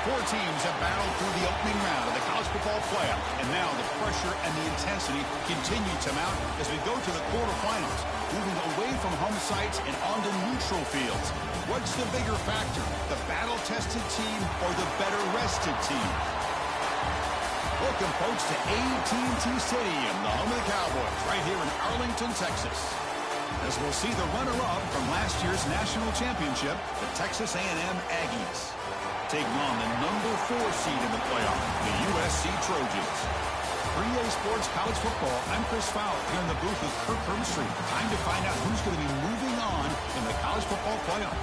Four teams have battled through the opening round of the college football playoff, and now the pressure and the intensity continue to mount as we go to the quarterfinals, moving away from home sites and onto neutral fields. What's the bigger factor, the battle-tested team or the better-rested team? Welcome, folks, to AT&T Stadium, the home of the Cowboys, right here in Arlington, Texas. As we'll see the runner-up from last year's national championship, the Texas A&M Aggies, taking on the number 4 seed in the playoff, the USC Trojans. For EA Sports College Football, I'm Chris Fowler here in the booth with Kirk Herbstreit. Time to find out who's going to be moving on in the college football playoff.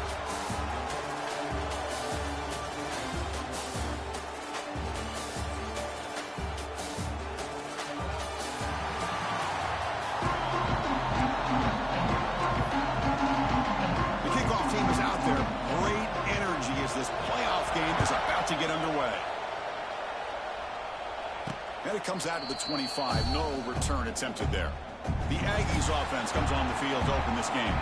The kickoff team is out there. Great energy as this playoff game is about to get underway. And it comes out to the 25. No return attempted there. The Aggies offense comes on the field to open this game.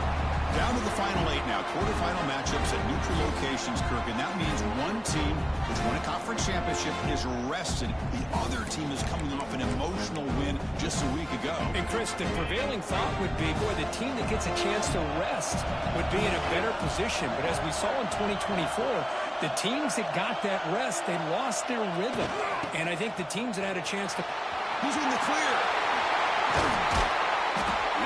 Down to the final 8 now. Quarterfinal matchups at neutral locations, Kirk. And that means one team which won a conference championship is rested. The other team is coming off an emotional win just a week ago. And Chris, the prevailing thought would be, boy, the team that gets a chance to rest would be in a better position. But as we saw in 2024, the teams that got that rest, they lost their rhythm. And I think the teams that had a chance to... He's in the clear.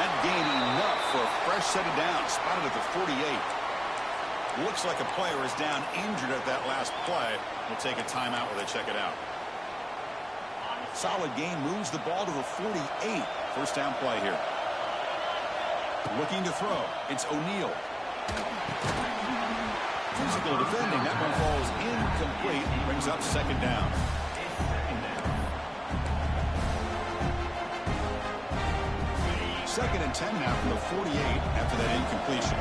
That gained enough for a fresh set of downs. Spotted at the 48. Looks like a player is down injured at that last play. We'll take a timeout while they check it out. Solid gain, moves the ball to the 48. First down play here. Looking to throw. It's O'Neal. Physical defending. That one falls incomplete. Brings up second down. Second and 10 now from the 48 after that incompletion.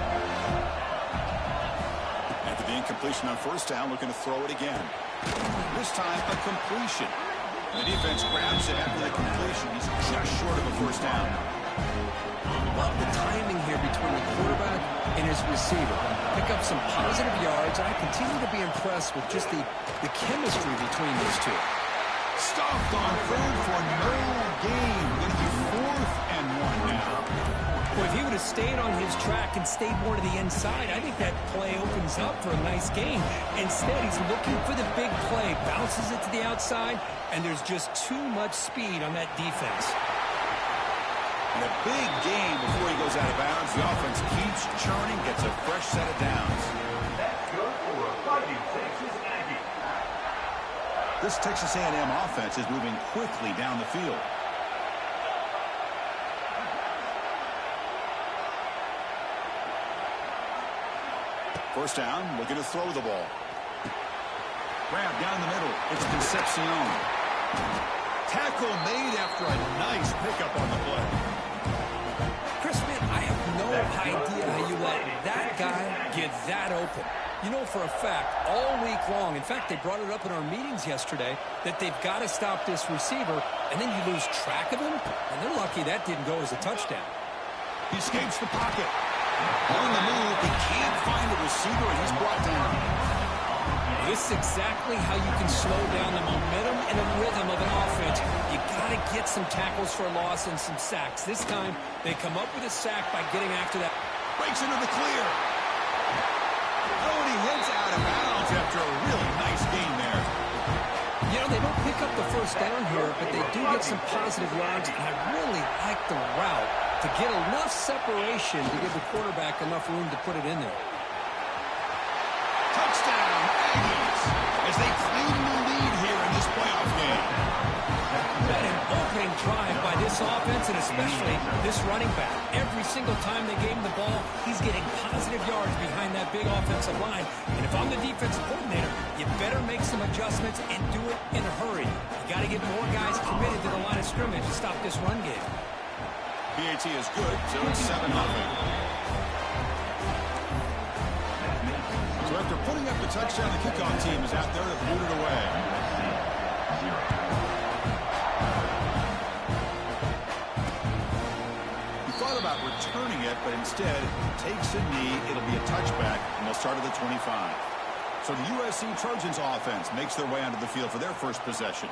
After the incompletion on first down, looking to throw it again. This time, a completion. The defense grabs it after the completion. He's just short of a first down. Well, the timing here between the quarterback and his receiver. Pick up some positive yards, and I continue to be impressed with just the chemistry between these two. Stuffed on third for no gain. Going to be 4th and 1 now. Well, if he would have stayed on his track and stayed more to the inside, I think that play opens up for a nice game. Instead, he's looking for the big play, bounces it to the outside, and there's just too much speed on that defense. And a big game before he goes out of bounds. The offense keeps churning, gets a fresh set of downs. That's good for a Fighting Texas Aggie. This Texas A&M offense is moving quickly down the field. First down, looking to throw the ball. Grab down the middle. It's Concepcion. Tackle made after a nice pickup on the play. Chris, man, I have no idea how you let that guy get that open. You know for a fact, all week long, in fact, they brought it up in our meetings yesterday, that they've got to stop this receiver, and then you lose track of him, and they're lucky that didn't go as a touchdown. He escapes the pocket. On the move, he can't find a receiver, and he's brought down. This is exactly how you can slow down the momentum and the rhythm of an offense. You got to get some tackles for loss and some sacks. This time, they come up with a sack by getting after that. Breaks into the clear. Oh, and he heads out of bounds after a really nice gain there. You know, they don't pick up the first down here, but they do get some positive yards, and I really like the route to get enough separation to give the quarterback enough room to put it in there. Touchdown, Aggies, as they claim the lead here in this playoff game. What an opening drive by this offense, and especially this running back. Every single time they gave him the ball, he's getting positive yards behind that big offensive line. And if I'm the defensive coordinator, you better make some adjustments and do it in a hurry. You got to get more guys committed to the line of scrimmage to stop this run game. PAT is good, so it's 7-0. So after putting up the touchdown, the kickoff team is out there to boot it away. He thought about returning it, but instead takes a knee. It'll be a touchback, and they'll start at the 25. So the USC Trojans offense makes their way onto the field for their first possession.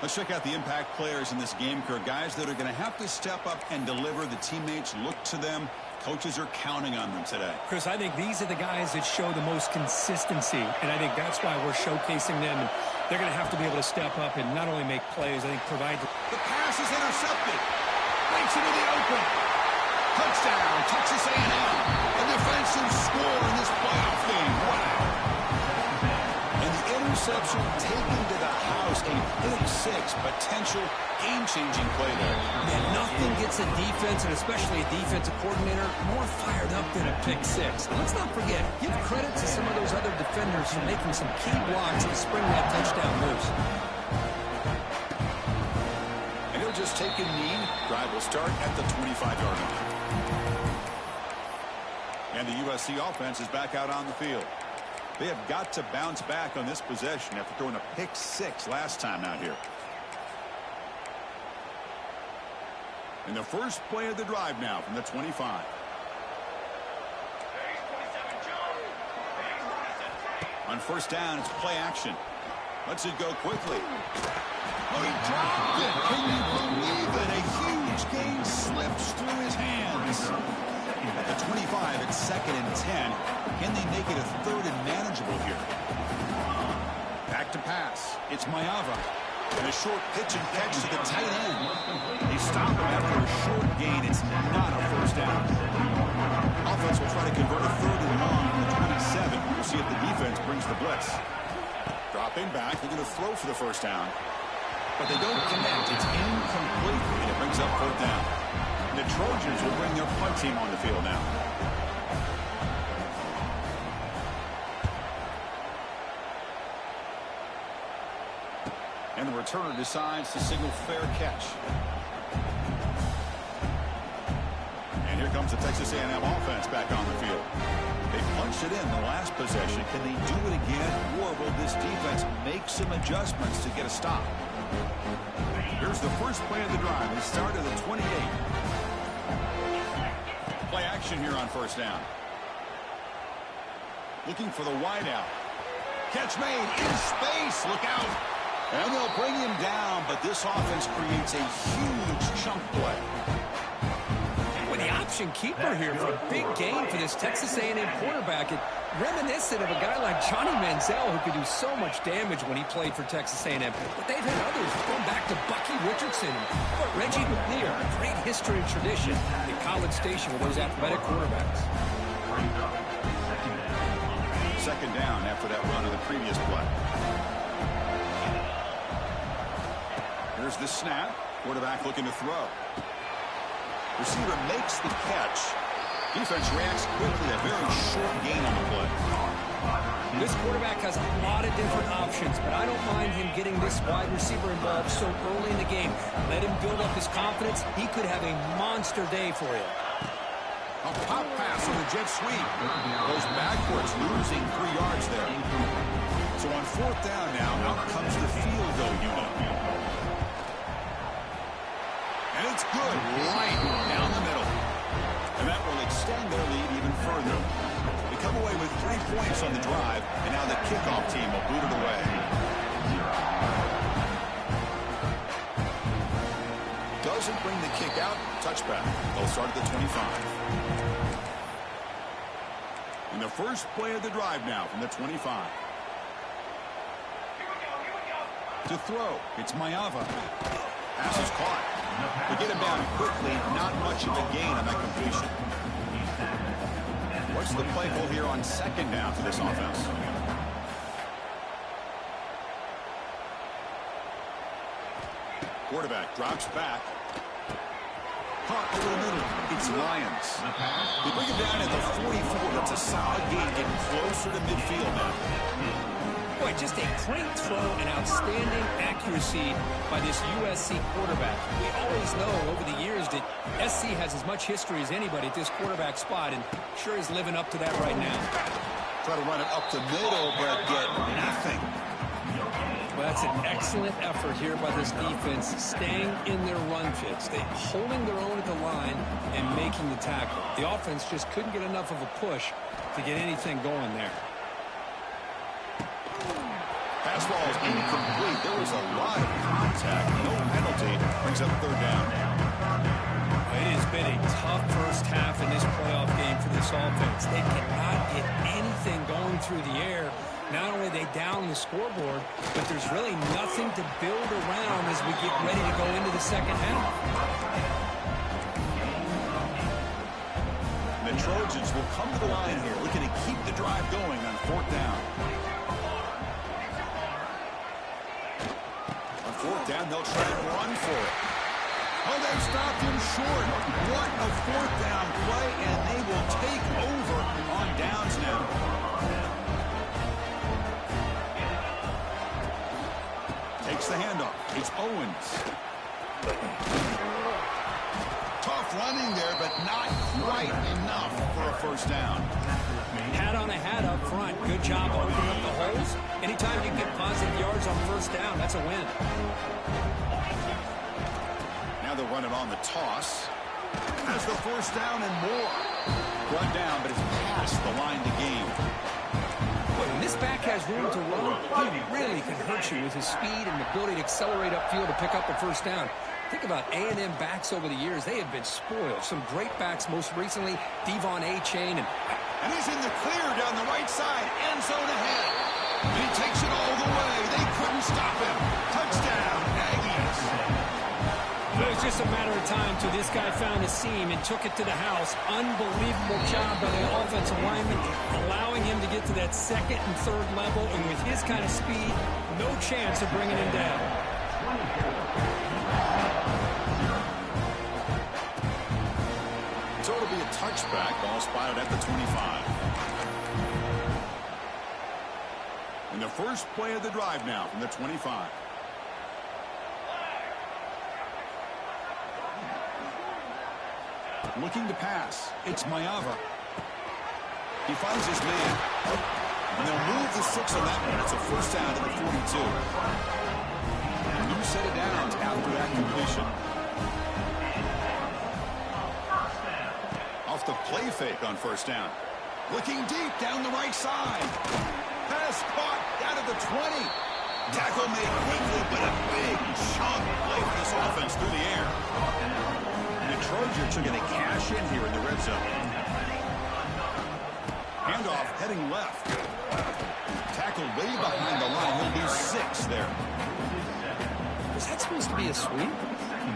Let's check out the impact players in this game, Kirk. Guys that are going to have to step up and deliver. The teammates look to them. Coaches are counting on them today. Chris, I think these are the guys that show the most consistency, and I think that's why we're showcasing them. And they're going to have to be able to step up and not only make plays, I think provide. The pass is intercepted. Breaks into the open. Touchdown, Texas A&M. A defensive score in this playoff game. Wow. And the interception taken to the house. A big six, potential game-changing play there. Man, nothing gets a defense, and especially a defensive coordinator, more fired up than a pick six. And let's not forget, give credit to some of those other defenders for making some key blocks to spring that touchdown loose. And he'll just take a knee. Drive will start at the 25-yard line. And the USC offense is back out on the field. They have got to bounce back on this possession after throwing a pick six last time out here. And the first play of the drive now from the 25. On first down, it's play action. Lets it go quickly. Oh, he dropped it. Can you believe it? A huge gain slips through his hands. At the 25, it's 2nd and 10. Can they make it a 3rd and manageable here? Back to pass. It's Maiava. And a short pitch and catch to the tight end. He stopped him after a short gain. It's not a first down. Offense will try to convert a 3rd and long from the 27. We'll see if the defense brings the blitz. Dropping back. They're going to throw for the first down. But they don't connect. It's incomplete. And it brings up 4th down. The Trojans will bring their punt team on the field now. And the returner decides to signal fair catch. And here comes the Texas A&M offense back on the field. They punched it in the last possession. Can they do it again, or will this defense make some adjustments to get a stop? Here's the first play of the drive. They start at the 28. Play action here on first down. Looking for the wideout. Catch made in space. Look out. And they'll bring him down, but this offense creates a huge chunk play. With the option keeper here for a big gain for this Texas A&M quarterback. It reminiscent of a guy like Johnny Manziel who could do so much damage when he played for Texas A&M. But they've had others going back to Bucky Richardson or Reggie McNear. A great history and tradition in College Station with those athletic quarterbacks. 2nd down after that run of the previous play. Here's the snap. Quarterback looking to throw. Receiver makes the catch. Defense reacts quickly. A very short gain on the play. This quarterback has a lot of different options, but I don't mind him getting this wide receiver involved so early in the game. Let him build up his confidence. He could have a monster day for you. A pop pass on the jet sweep. Goes backwards, losing 3 yards there. So on 4th down now, out comes the field goal unit. And it's good, right down the middle. And that will extend their lead even further. They come away with 3 points on the drive, and now the kickoff team will boot it away. Doesn't bring the kick out. Touchback. They'll start at the 25. And the first play of the drive now from the 25. To throw. It's Maiava. Pass is caught. They get him down quickly. Not much of a gain on that completion. What's the play call here on 2nd down for this offense? Quarterback drops back. Caught over the middle. It's Lions. They bring him down at the 44. That's a solid gain, getting closer to midfield now. Boy, just a great throw and outstanding accuracy by this USC quarterback. We always know over the years that SC has as much history as anybody at this quarterback spot, and sure is living up to that right now. Try to run it up the middle, but get nothing. Well, that's an excellent effort here by this defense, staying in their run fits. They holding their own at the line and making the tackle. The offense just couldn't get enough of a push to get anything going there. Fastball is incomplete. There was a lot of contact. No penalty. Brings up third down. It has been a tough first half in this playoff game for this offense. They cannot get anything going through the air. Not only are they down the scoreboard, but there's really nothing to build around as we get ready to go into the second half. The Trojans will come to the line here, looking to keep the drive going on fourth down. On fourth down, they'll try and run for it. Oh, they've stopped him short. What a fourth down play, and they will take over on downs now. Takes the handoff. It's Owens. Tough running there, but not quite enough for a first down. Hat on a hat up front. Good job opening up the holes. Anytime you get positive yards on first down, that's a win. Now they'll run it on the toss. Has the first down and more. Run down, but it's past the line to gain. When this back has room to run, he really can hurt you with his speed and ability to accelerate upfield to pick up a first down. Think about A&M backs over the years. They have been spoiled. Some great backs, most recently, Devon Achane. And he's in the clear down the right side. End zone ahead. And he takes it all the way. They couldn't stop him. Touchdown, Aggies. It was just a matter of time till this guy found a seam and took it to the house. Unbelievable job by the offensive lineman, allowing him to get to that second and third level. And with his kind of speed, no chance of bringing him down. So it'll be a touchback. Ball spotted at the 25. And the first play of the drive now from the 25. Looking to pass. It's Mayava. He finds his man. And they'll move the 6 on that one. It's a first down to the 42. A new set of downs after that completion. Off the play fake on first down. Looking deep down the right side. Pass caught down at the 20. Tackle made quickly, but a big chunk play for this offense through the air. The Trojans are going to cash in here in the red zone. Handoff heading left. Tackle way behind the line. He'll be 6 there. Was that supposed to be a sweep?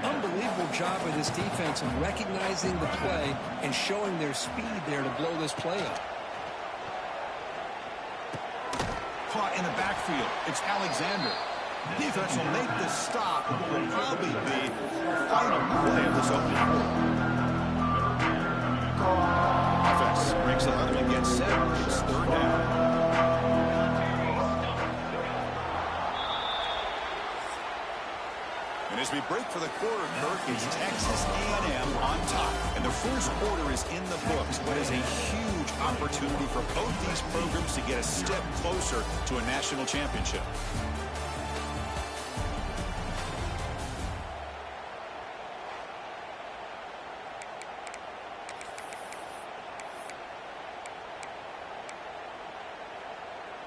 Unbelievable job by this defense in recognizing the play and showing their speed there to blow this play up. Caught in the backfield. It's Alexander. Defense will make the stop. It will probably be the final play of this opening quarter. Offense breaks it out and gets set. It's third down. And as we break for the quarter, Kirk, it's Texas A&M on top. And the first quarter is in the books, but is a huge opportunity for both these programs to get a step closer to a national championship.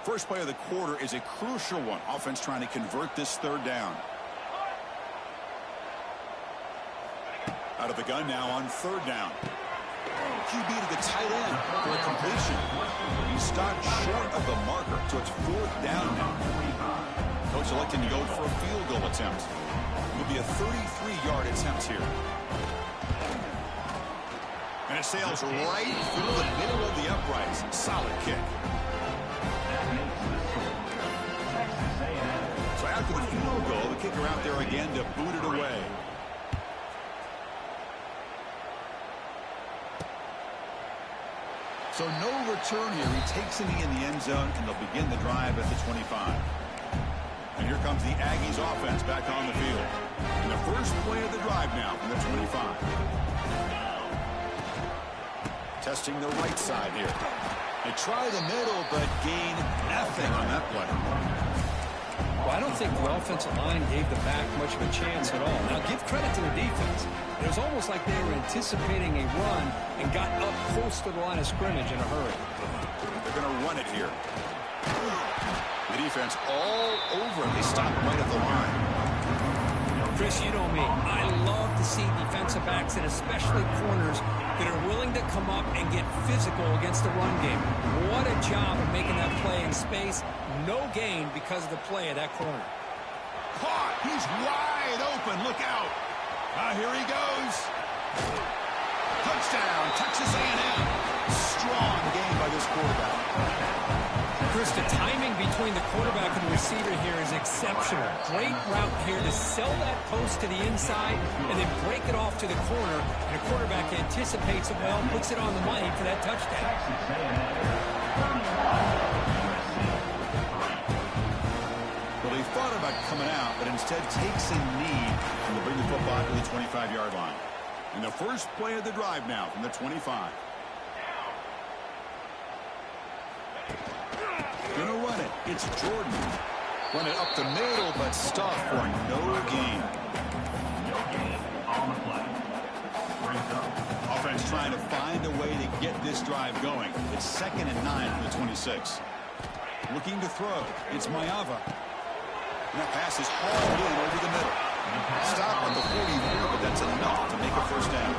First play of the quarter is a crucial one. Offense trying to convert this third down. Out of the gun now on third down. QB to the tight end for a completion. He stopped short of the marker, so it's fourth down now. Coach electing to go for a field goal attempt. It will be a 33-yard attempt here. And it sails right through the middle of the uprights. Solid kick. So after the field goal, the kicker out there again to boot it away. So no return here. He takes it in the end zone, and they'll begin the drive at the 25. And here comes the Aggies offense back on the field. And the first play of the drive now from the 25. Testing the right side here. They try the middle, but gain nothing on that play. Well, I don't think the offensive line gave the back much of a chance at all. Now, give credit to the defense. It was almost like they were anticipating a run and got up close to the line of scrimmage in a hurry. They're going to run it here. The defense all over him. They stop right at the line. Chris, you know me. I love to see defensive backs and especially corners that are willing to come up and get physical against the run game. What a job of making that play in space. No gain because of the play of that corner. Caught. He's wide open. Look out. Here he goes. Touchdown, Texas A&M. Strong game by this quarterback. Chris, the timing between the quarterback and the receiver here is exceptional. Great route here to sell that post to the inside and then break it off to the corner. And the quarterback anticipates it well, puts it on the money for that touchdown. Well, he thought about coming out, but instead takes a knee and to bring the football to the 25-yard line. And the first play of the drive now from the 25. Gonna run it. It's Jordan. Run it up the middle, but stuffed for no gain. No gain on the play. Brings up. Offense trying to find a way to get this drive going. It's 2nd and 9 from the 26. Looking to throw. It's Mayava. And that pass is hauled in over the middle. Stop on the 44, but that's enough to make a first down.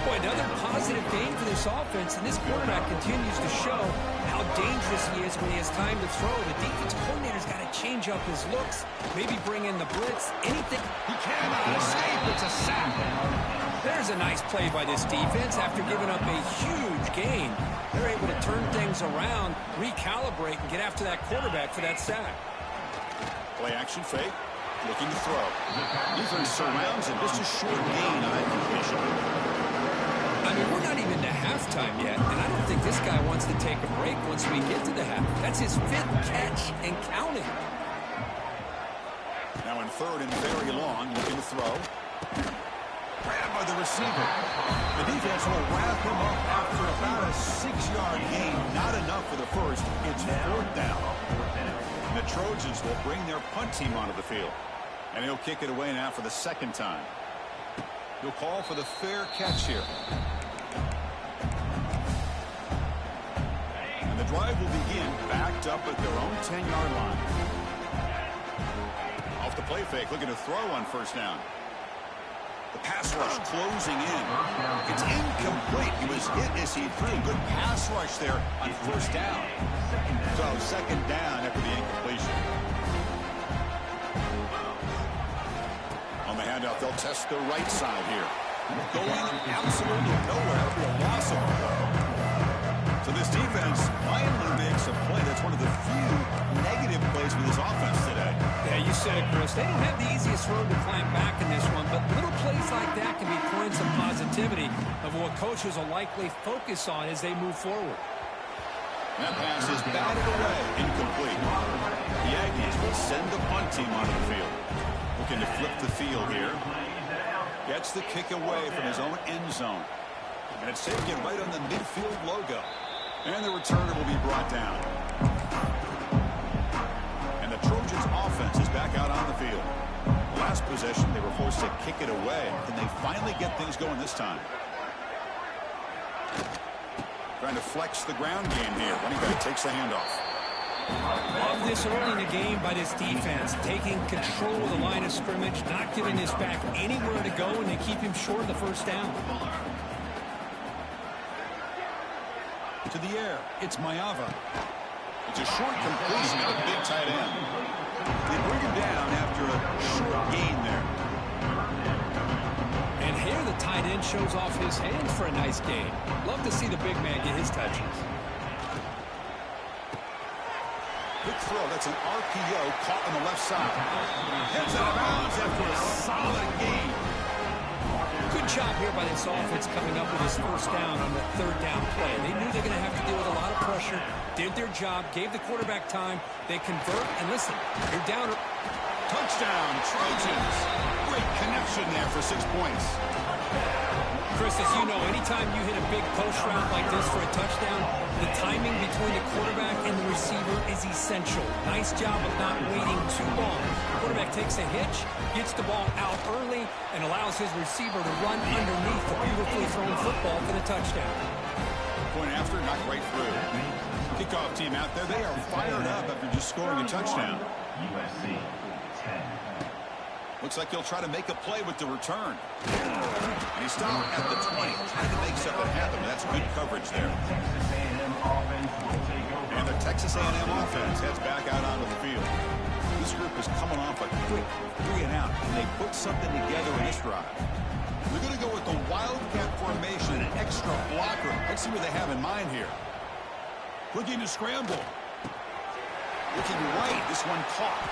Boy, another positive game for this offense, and this quarterback continues to show how dangerous he is when he has time to throw. The defensive coordinator's got to change up his looks, maybe bring in the blitz, anything. He cannot escape. It's a sack. There's a nice play by this defense after giving up a huge gain. They're able to turn things around, recalibrate, and get after that quarterback for that sack. Play action fake. Looking to throw. Defense surrounds him. Just a short gain on that completion. I mean, we're not even to halftime yet, and I don't think this guy wants to take a break once we get to the half. That's his 5th catch and counting. Now in 3rd and very long, looking to throw. Grabbed by the receiver. The defense will wrap him up after about a 6-yard gain. Not enough for the first. It's 4th down. And the Trojans will bring their punt team onto the field. And he'll kick it away now for the 2nd time. He'll call for the fair catch here. And the drive will begin backed up at their own 10-yard line. Off the play fake, looking to throw on first down. The pass rush closing in. It's incomplete. He was hit as he threw. Good pass rush there on first down. So 2nd down after the incompletion. On the handoff, they'll test the right side here. Going absolutely nowhere. That'll be a loss of one. So this defense finally makes a play. That's one of the few negative plays for this offense today. Yeah, you said it, Chris. They don't have the easiest road to climb back in this one, but little plays like that can be points of positivity of what coaches will likely focus on as they move forward. That pass is batted away, incomplete. The Aggies will send the punt team onto the field. Looking to flip the field here. Gets the kick away from his own end zone. And it's taken right on the midfield logo. And the returner will be brought down. And the Trojans offense is back out on the field. Last possession, they were forced to kick it away. Can they finally get things going this time? Trying to flex the ground game here. Running back takes the handoff. Love this early in the game by this defense, taking control of the line of scrimmage, not giving this back anywhere to go, and they keep him short of the first down. To the air, it's Mayava. It's a short completion of the big tight end. They bring him down after a short gain there. And here the tight end shows off his hands for a nice gain. Love to see the big man get his touches. Good throw. That's an RPO caught on the left side. Heads out of bounds after a solid gain. Good job here by this offense coming up with his first down on the 3rd down play. They knew they're going to have to deal with a lot of pressure, did their job, gave the quarterback time. They convert, and listen, you're down. Touchdown, Trojans. Great connection there for 6 points. Chris, as you know, anytime you hit a big post route like this for a touchdown, the timing between the quarterback and the receiver is essential. Nice job of not waiting too long. Quarterback takes a hitch, gets the ball out early, and allows his receiver to run underneath the beautifully thrown football for the touchdown. Point after, not right through. Kickoff team out there. They are fired up after just scoring a touchdown. USC 10. Looks like he'll try to make a play with the return. And he's stopped at the 20. Trying to make something happen. That's good coverage there. Texas A&M offense will take over. And the Texas A&M offense heads back out onto the field. This group is coming off a quick 3 and out, and they put something together in this drive. They're going to go with the Wildcat formation and an extra blocker. Let's see what they have in mind here. Looking to scramble. Looking right. This one caught.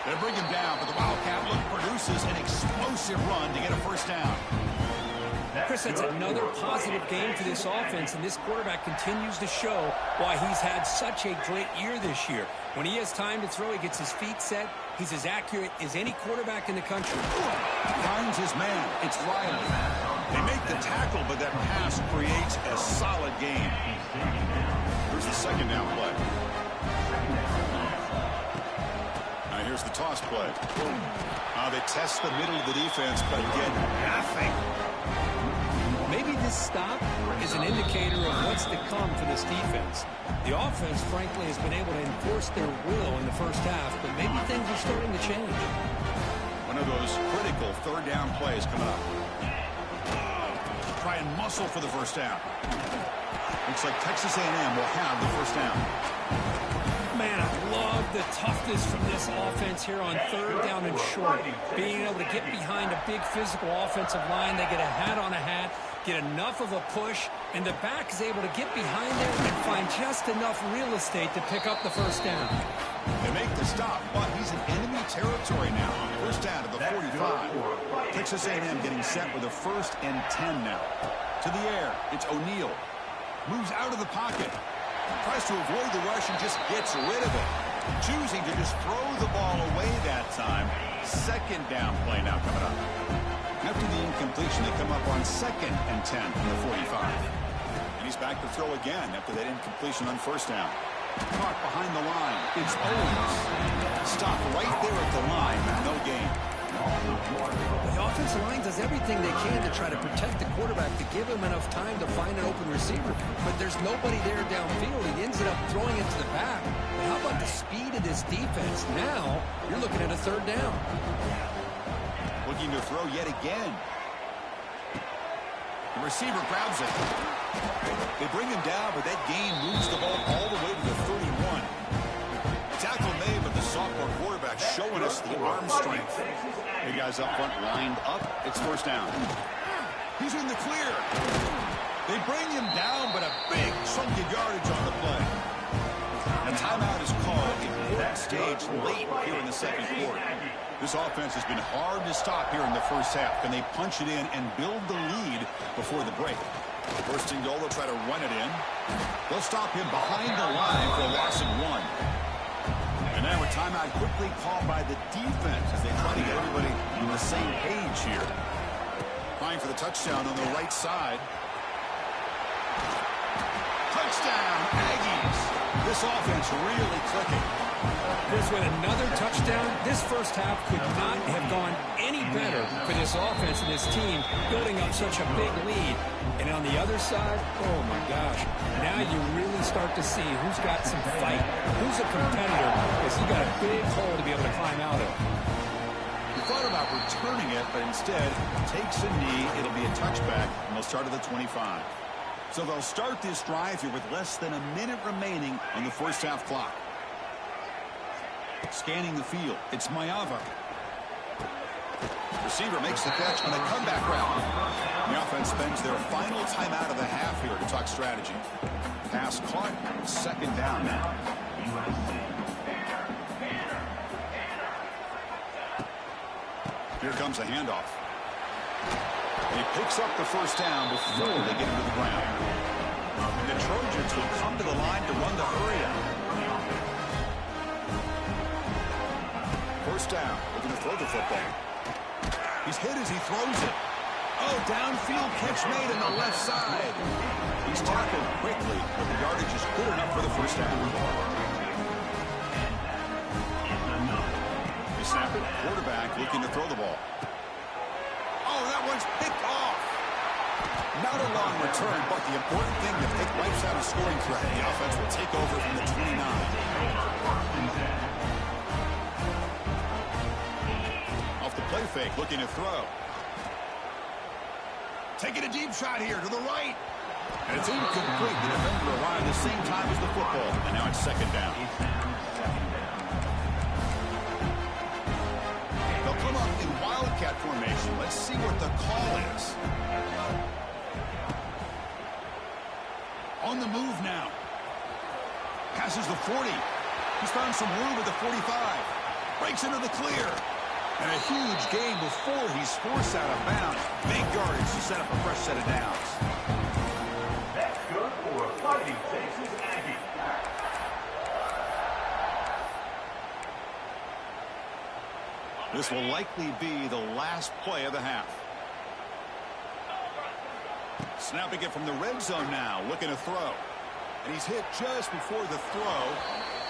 They bring him down, but the Wildcat look produces an explosive run to get a first down. Chris, that's another positive game for this offense, and this quarterback continues to show why he's had such a great year this year. When he has time to throw, he gets his feet set. He's as accurate as any quarterback in the country. Finds his man. It's Riley. They make the tackle, but that pass creates a solid gain. Here's the second down play. Now here's the toss play. They test the middle of the defense, but get nothing. Maybe this stop is an indicator of what's to come for this defense. The offense, frankly, has been able to enforce their will in the first half, but maybe things are starting to change. One of those critical third down plays coming up. Try and muscle for the first down. Looks like Texas A&M will have the first down. Man, I love the toughness from this offense here on third down and short. Being able to get behind a big physical offensive line. They get a hat on a hat, get enough of a push, and the back is able to get behind it and find just enough real estate to pick up the first down. They make the stop, but he's in enemy territory now. First down to the 45. Texas A&M getting set with a 1st and 10 now. To the air, it's O'Neal. Moves out of the pocket. Tries to avoid the rush and just gets rid of it. Choosing to just throw the ball away that time. Second down play now coming up. After the incompletion, they come up on 2nd and 10 from the 45. And he's back to throw again after that incompletion on first down. Caught behind the line. It's Owens. Stopped right there at the line. No gain. The offensive line does everything they can to try to protect the quarterback to give him enough time to find an open receiver. But there's nobody there downfield. He ends up throwing it to the back. But how about the speed of this defense? Now you're looking at a third down. Looking to throw yet again. The receiver grabs it. They bring him down, but that gain moves the ball all the way to the 31. Tackle made, but the sophomore quarterback showing us the arm strength. The guys up front lined up. It's first down. He's in the clear. They bring him down, but a big chunk of yardage on the play. A timeout is called. Important stage late here in the second quarter. This offense has been hard to stop here in the first half. Can they punch it in and build the lead before the break? First and goal, they'll try to run it in. They'll stop him behind the line for a loss of 1. And now a timeout quickly called by the defense as they try to get everybody on the same page here. Trying for the touchdown on the right side. Touchdown, Aggies. This offense really clicking. Chris, with another touchdown, this first half could not have gone any better for this offense and this team, building up such a big lead. And on the other side, oh my gosh, now you really start to see who's got some fight, who's a competitor, because you got a big hole to be able to climb out of. We thought about returning it, but instead takes a knee. It'll be a touchback, and they'll start at the 25. So they'll start this drive here with less than a minute remaining on the first half clock. Scanning the field, it's Mayava. Receiver makes the catch on a comeback route. The offense spends their final timeout of the half here to talk strategy. Pass caught, second down now. Here comes a handoff. He picks up the first down before they get into the ground. And the Trojans will come to the line to run the hurry out. First down, looking to throw the football. He's hit as he throws it. Oh, downfield catch made on the left side. He's tackled quickly, but the yardage is good enough for the first down. They snap it, quarterback looking to throw the ball. Oh, that one's picked off. Not a long return, but the important thing, if it wipes out a scoring threat, the offense will take over from the 29. Off the play fake, looking to throw. Taking a deep shot here to the right. And it's incomplete. The defender arrived at the same time as the football. And now it's second down. They'll come up in Wildcat formation. Let's see what the call is. On the move now. Passes the 40. He's found some room at the 45. Breaks into the clear. And a huge gain before he's forced out of bounds. Big yardage to set up a fresh set of downs. That's good for a Fighting Texas Aggie. This will likely be the last play of the half. Snapping it from the red zone now, looking to throw. And he's hit just before the throw.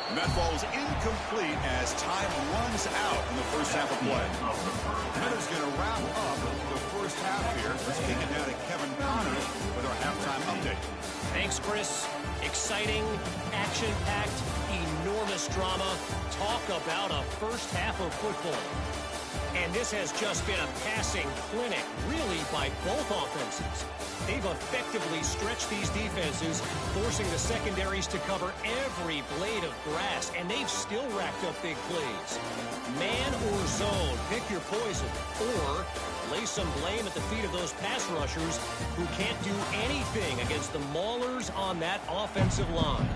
And that ball is incomplete as time runs out in the first half of play. That is going to wrap up the first half here. Let's kick it down to Kevin Connors with our halftime update. Thanks, Chris. Exciting, action-packed, enormous drama. Talk about a first half of football. And this has just been a passing clinic, really, by both offenses. They've effectively stretched these defenses, forcing the secondaries to cover every blade of grass, and they've still racked up big plays. Man or zone, pick your poison, or lay some blame at the feet of those pass rushers who can't do anything against the maulers on that offensive line.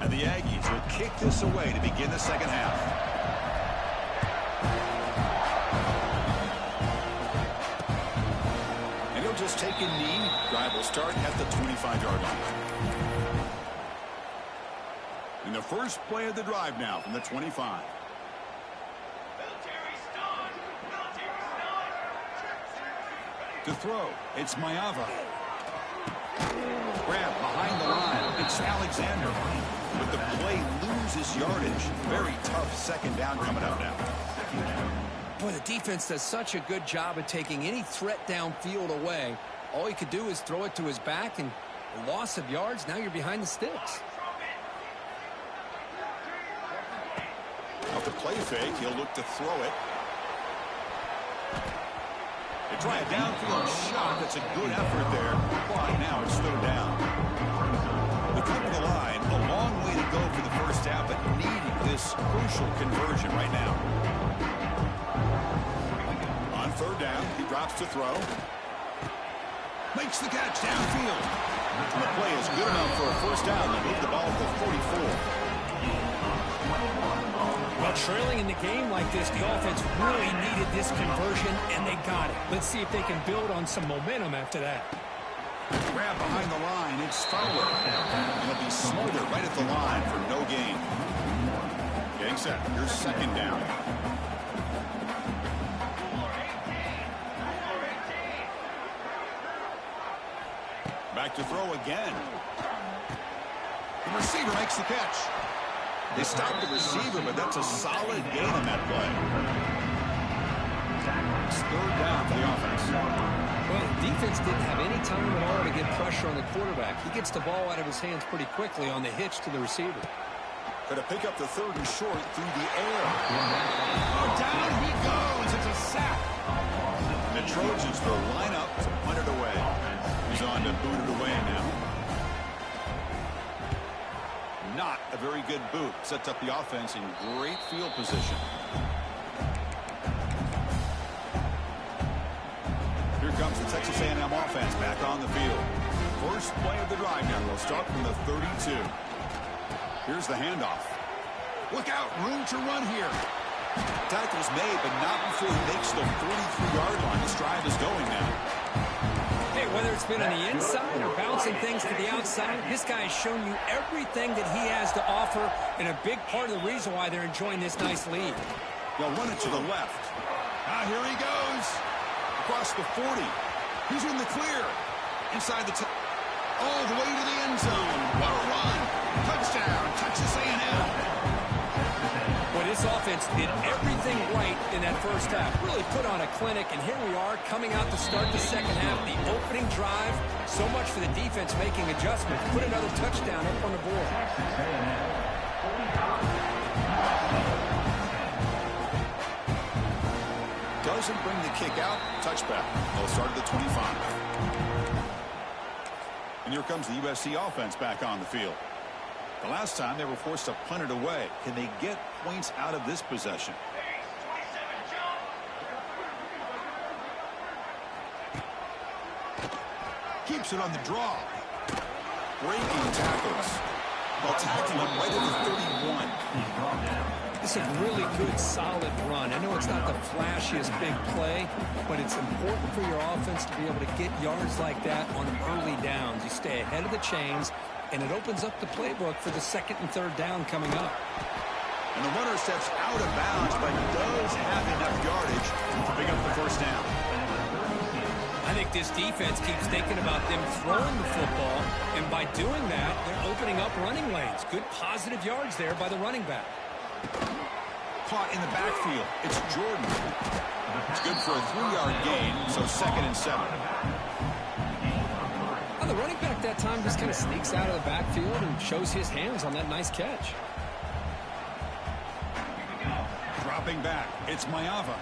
And the Aggies will kick this away to begin the second half. Just take a knee. Drive will start at the 25-yard line. In the first play of the drive now from the 25. To throw, it's Maiava. Grab behind the line. It's Alexander. But the play loses yardage. Very tough second down coming up now. Boy, the defense does such a good job of taking any threat downfield away. All he could do is throw it to his back, and a loss of yards, now you're behind the sticks. Off the play fake, he'll look to throw it. They try a downfield shot. That's a good effort there, but now it's thrown down. The cut of the line, a long way to go for the first half, but needing this crucial conversion right now. On third down, he drops to throw. Makes the catch downfield. And the play is good enough for a first down. They move the ball to the 44. Well, trailing in the game like this, the offense really needed this conversion, and they got it. Let's see if they can build on some momentum after that. Grab behind the line. It's Fowler. And he'll be smothered right at the line for no gain. Getting set. Here's second down. Back to throw again. The receiver makes the catch. They stopped the receiver, but that's a solid gain on that play. It's third down for the offense. Well, the defense didn't have any time at all to get pressure on the quarterback. He gets the ball out of his hands pretty quickly on the hitch to the receiver. Going to pick up the third and short through the air. Oh, down he goes. It's a sack. The Trojans will line up to punt it away. He's on to boot it away now. Not a very good boot. Sets up the offense in great field position. Here comes the Texas A&M offense back on the field. First play of the drive now. We'll start from the 32. Here's the handoff. Look out. Room to run here. Tackle's made, but not before he makes the 43-yard line. This drive is going now. Hey, whether it's been on the inside or bouncing things to the outside, this guy has shown you everything that he has to offer, and a big part of the reason why they're enjoying this nice lead. They'll run it to the left. Here he goes. Across the 40. He's in the clear. Inside the all the way to the end zone. What a run. Touchdown, Texas A&M. But this offense did everything right in that first half. Really put on a clinic, and here we are coming out to start the second half. The opening drive, so much for the defense making adjustments. Put another touchdown up on the board. Doesn't bring the kick out. Touchback. They'll start at the 25. And here comes the USC offense back on the field. The last time they were forced to punt it away. Can they get points out of this possession? Keeps it on the draw. Breaking tackles. They'll tackle him right at the 31. It's a really good, solid run. I know it's not the flashiest big play, but it's important for your offense to be able to get yards like that on early downs. You stay ahead of the chains, and it opens up the playbook for the second and third down coming up. And the runner steps out of bounds, but does have enough yardage to pick up the first down. I think this defense keeps thinking about them throwing the football, and by doing that, they're opening up running lanes. Good positive yards there by the running back. Caught in the backfield. It's Jordan. It's good for a 3-yard gain, so 2nd and 7. Well, the running back that time just kind of sneaks out of the backfield and shows his hands on that nice catch. Dropping back. It's Maiava.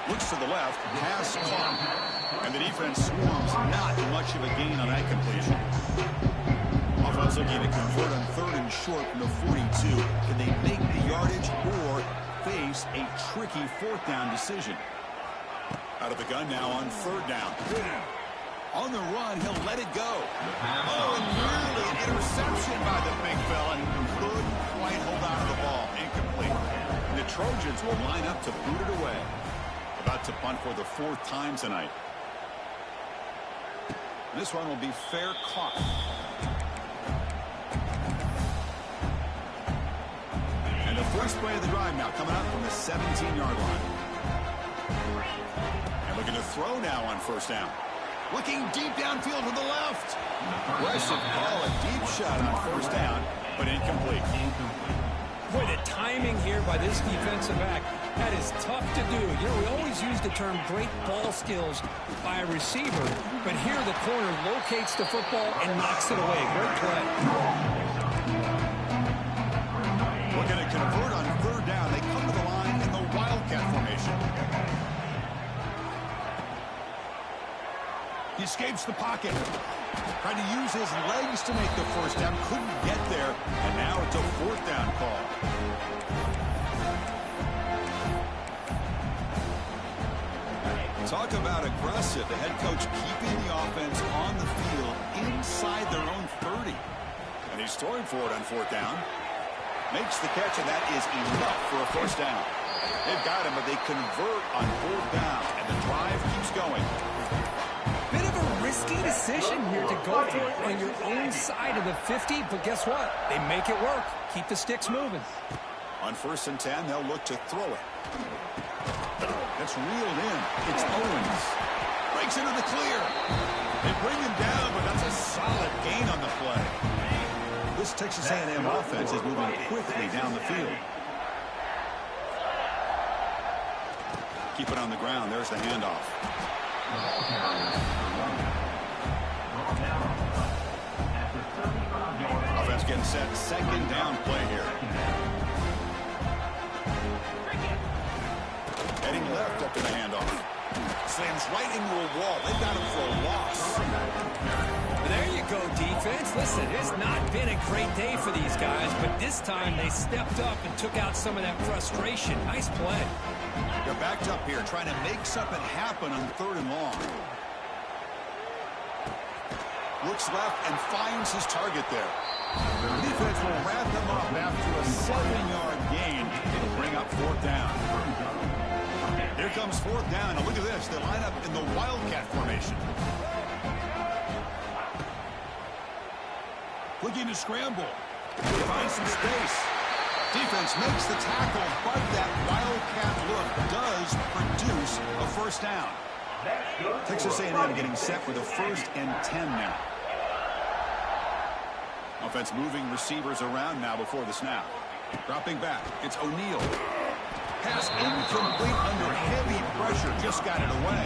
Looks to the left. Pass caught. And the defense swarms. Not much of a gain on that completion. Offense looking to convert on 3rd and short from the 42. Can they make the yardage or face a tricky 4th down decision? Out of the gun now on 3rd down. On the run, he'll let it go. Oh, and nearly an interception by the big fella. Couldn't quite hold on to the ball. Incomplete. And the Trojans will line up to boot it away. About to punt for the 4th time tonight. This one will be fair caught. And the first play of the drive now coming up from the 17-yard line. And looking to throw now on 1st down. Looking deep downfield to the left. Aggressive call, a deep shot on 1st down, but incomplete. Boy, the timing here by this defensive back, that is tough to do. You know, we always use the term great ball skills by a receiver, but here the corner locates the football and knocks it away. Great play. Looking to convert on 3rd down. They come to the line in the Wildcat formation. He escapes the pocket. Trying to use his legs to make the 1st down. Couldn't get there. And now it's a 4th down call. Talk about aggressive. The head coach keeping the offense on the field inside their own 30. And he's throwing for it on 4th down. Makes the catch, and that is enough for a 1st down. They've got him, but they convert on 4th down. And the drive keeps going. Bit of a risky decision here to go for it on your own side of the 50, but guess what? They make it work. Keep the sticks moving. On 1st and 10, they'll look to throw it. That's reeled in. It's Owens. Breaks into the clear. They bring him down, but that's a solid gain on the play. This Texas A&M offense is moving quickly down the field. Keep it on the ground. There's the handoff. Offense getting set. 2nd down play here. Heading left after the handoff. Slams right into a wall. They got him for a loss. There you go, defense. Listen, it's not been a great day for these guys, but this time they stepped up and took out some of that frustration. Nice play. They're backed up here, trying to make something happen on 3rd and long. Looks left and finds his target there. The defense will wrap them up after a 7-yard gain. It'll bring up 4th down. Here comes 4th down. And look at this. They line up in the Wildcat formation. Looking to scramble. Find some space. Defense makes the tackle, but that Wildcat look does produce a 1st down. Texas A&M getting set with a 1st and 10 now. Offense moving receivers around now before the snap. Dropping back, it's O'Neal. Pass incomplete under heavy pressure, just got it away.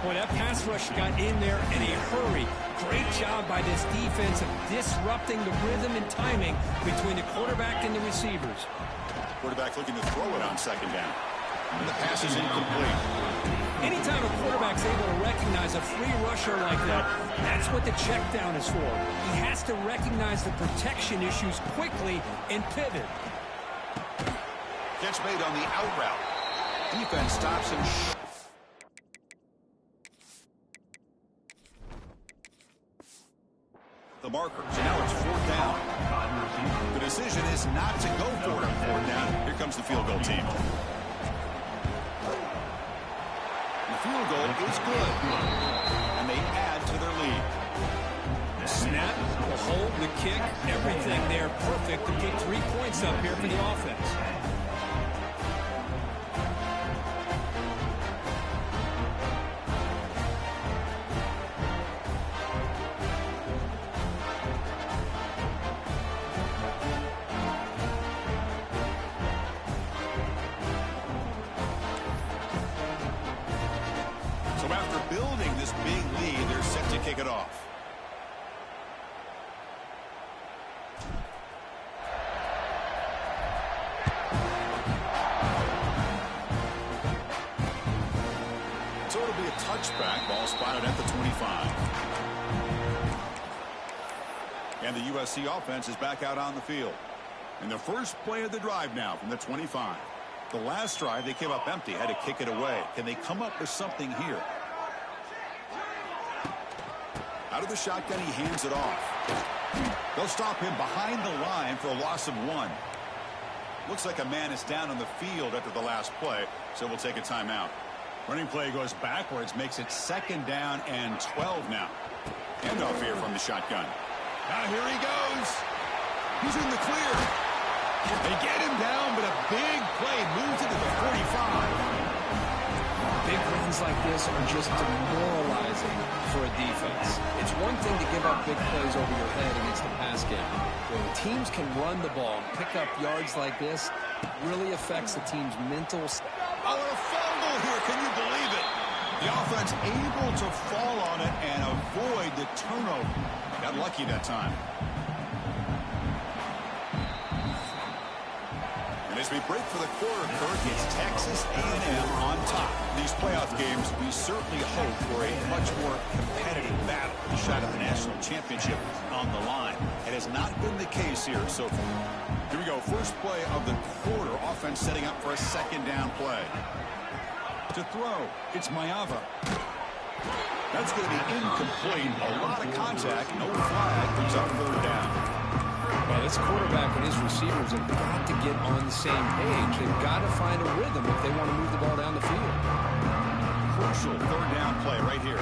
Boy, that pass rush got in there in a hurry. Great job by this defense of disrupting the rhythm and timing between the quarterback and the receivers. Quarterback looking to throw it on second down. And the pass is incomplete. Anytime a quarterback's able to recognize a free rusher like that, that's what the check down is for. He has to recognize the protection issues quickly and pivot. Catch made on the out route. Defense stops him. The marker. So now it's fourth down. The decision is not to go for it on fourth down. Here comes the field goal team. The field goal is good. And they add to their lead. The snap, the hold, the kick, everything there perfect to get 3 points up here for the offense. Kick it off. So it'll be a touchback. Ball spotted at the 25. And the USC offense is back out on the field. And the first play of the drive now from the 25. The last drive, they came up empty, had to kick it away. Can they come up with something here? Out of the shotgun, he hands it off. They'll stop him behind the line for a loss of 1. Looks like a man is down on the field after the last play, so we'll take a timeout. Running play goes backwards, makes it second down and 12 now. Handoff here from the shotgun. Now here he goes. He's in the clear. They get him down, but a big play moves into the 45. Big runs like this are just demoralizing for a defense. It's one thing to give up big plays over your head against the pass game. When teams can run the ball and pick up yards like this, it really affects the team's mental. Oh, a fumble here. Can you believe it? The offense able to fall on it and avoid the turnover. Got lucky that time. As we break for the quarter, Kirk, it's Texas A&M on top. These playoff games, we certainly hope for a much more competitive battle. A shot at the national championship on the line. It has not been the case here so far. Here we go. First play of the quarter. Offense setting up for a second down play. To throw, it's Maiava. That's going to be incomplete. A lot of contact. No flag. Comes up third down. Well, this quarterback and his receivers have got to get on the same page. They've got to find a rhythm if they want to move the ball down the field. Crucial third down play right here.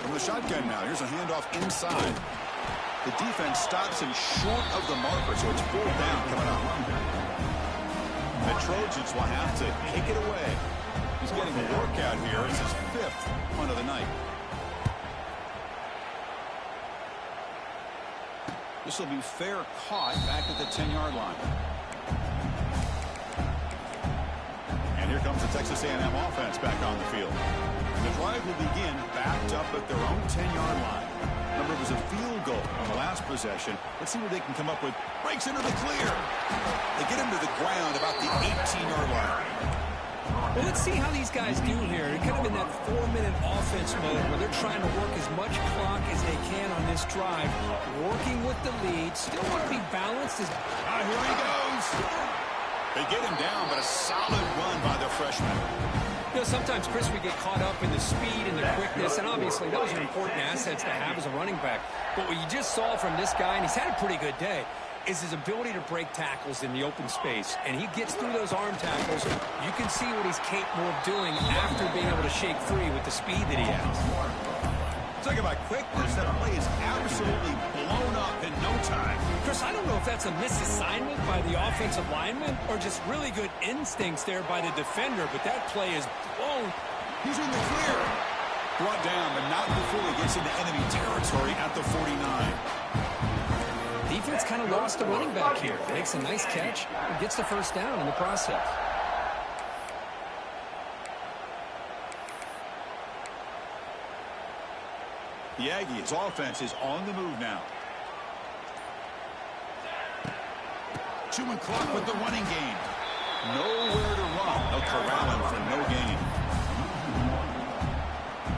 From the shotgun now, here's a handoff inside. The defense stops him short of the marker, so it's fourth down coming up. The Trojans will have to kick it away. He's getting a workout here. It's his 5th punt of the night. This will be fair caught back at the 10-yard line. And here comes the Texas A&M offense back on the field. And the drive will begin backed up at their own 10-yard line. Remember, it was a field goal on the last possession. Let's see what they can come up with. Breaks into the clear. They get him to the ground about the 18-yard line. Well, let's see how these guys do here. They're kind of in that 4-minute offense mode where they're trying to work as much clock as they can on this drive, working with the lead. Still want to be balanced. Here he goes. They get him down, but a solid run by the freshman. You know, sometimes, Chris, we get caught up in the speed and the quickness, and obviously those are important assets to have as a running back. But what you just saw from this guy, and he's had a pretty good day, is his ability to break tackles in the open space. And he gets through those arm tackles. You can see what he's capable of doing after being able to shake free with the speed that he has. Talking about quickness, that play is absolutely blown up in no time. Chris, I don't know if that's a misassignment by the offensive lineman or just really good instincts there by the defender, but that play is blown. He's in the clear. Brought down, but not before he gets into enemy territory at the 49. Defense kind of lost the running back here. Makes a nice catch and gets the first down in the process. The Aggies offense is on the move now. Chewing clock with the running game. Nowhere to run. No corralling for no gain.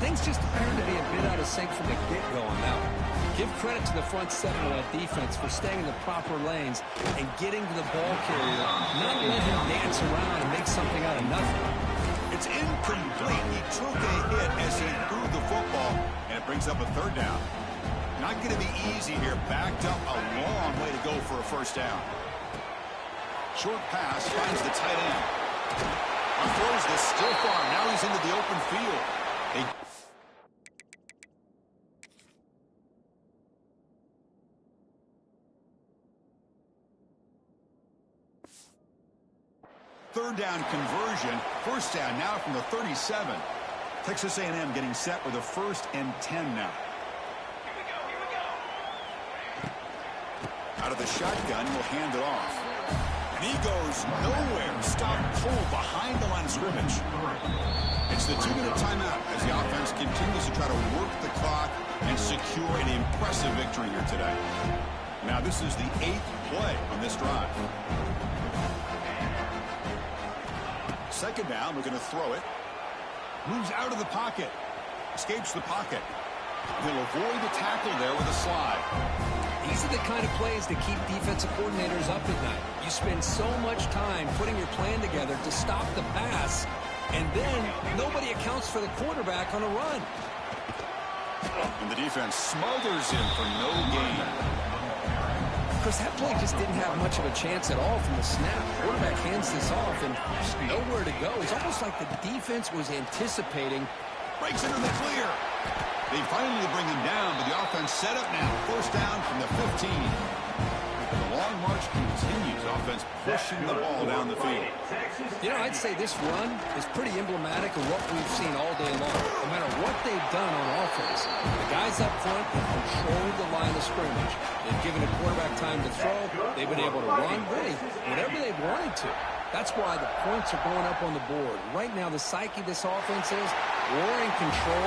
Things just appear to be a bit out of sync from the get-go on that one. Give credit to the front seven of that defense for staying in the proper lanes and getting to the ball carrier, not letting him dance around and make something out of nothing. It's incomplete. He took a hit as he threw the football, and it brings up a third down. Not going to be easy here. Backed up a long way to go for a first down. Short pass finds the tight end. He throws this still far. Now he's into the open field. Third down conversion. First down now from the 37. Texas A&M getting set with a 1st and 10 now. Out of the shotgun, will hand it off. And he goes nowhere. Stop pull behind the line of scrimmage. It's the 2-minute timeout as the offense continues to try to work the clock and secure an impressive victory here today. Now this is the 8th play on this drive. Second down, we're going to throw it. Moves out of the pocket. Escapes the pocket. He'll avoid the tackle there with a slide. These are the kind of plays that keep defensive coordinators up at night. You spend so much time putting your plan together to stop the pass, and then nobody accounts for the quarterback on a run. And the defense smothers him for no gain. Because that play just didn't have much of a chance at all from the snap. Quarterback hands this off and just nowhere to go. It's almost like the defense was anticipating. Breaks into the clear. They finally bring him down, but the offense set up now. First down from the 15. The long march continues. Offense pushing the ball down the field. You know, I'd say this run is pretty emblematic of what we've seen all day long. No matter what they've done on offense, the guys up front have controlled the line of scrimmage. They've given a quarterback time to throw. They've been able to run, really, whatever they've wanted to. That's why the points are going up on the board. Right now, the psyche of this offense is we're in control.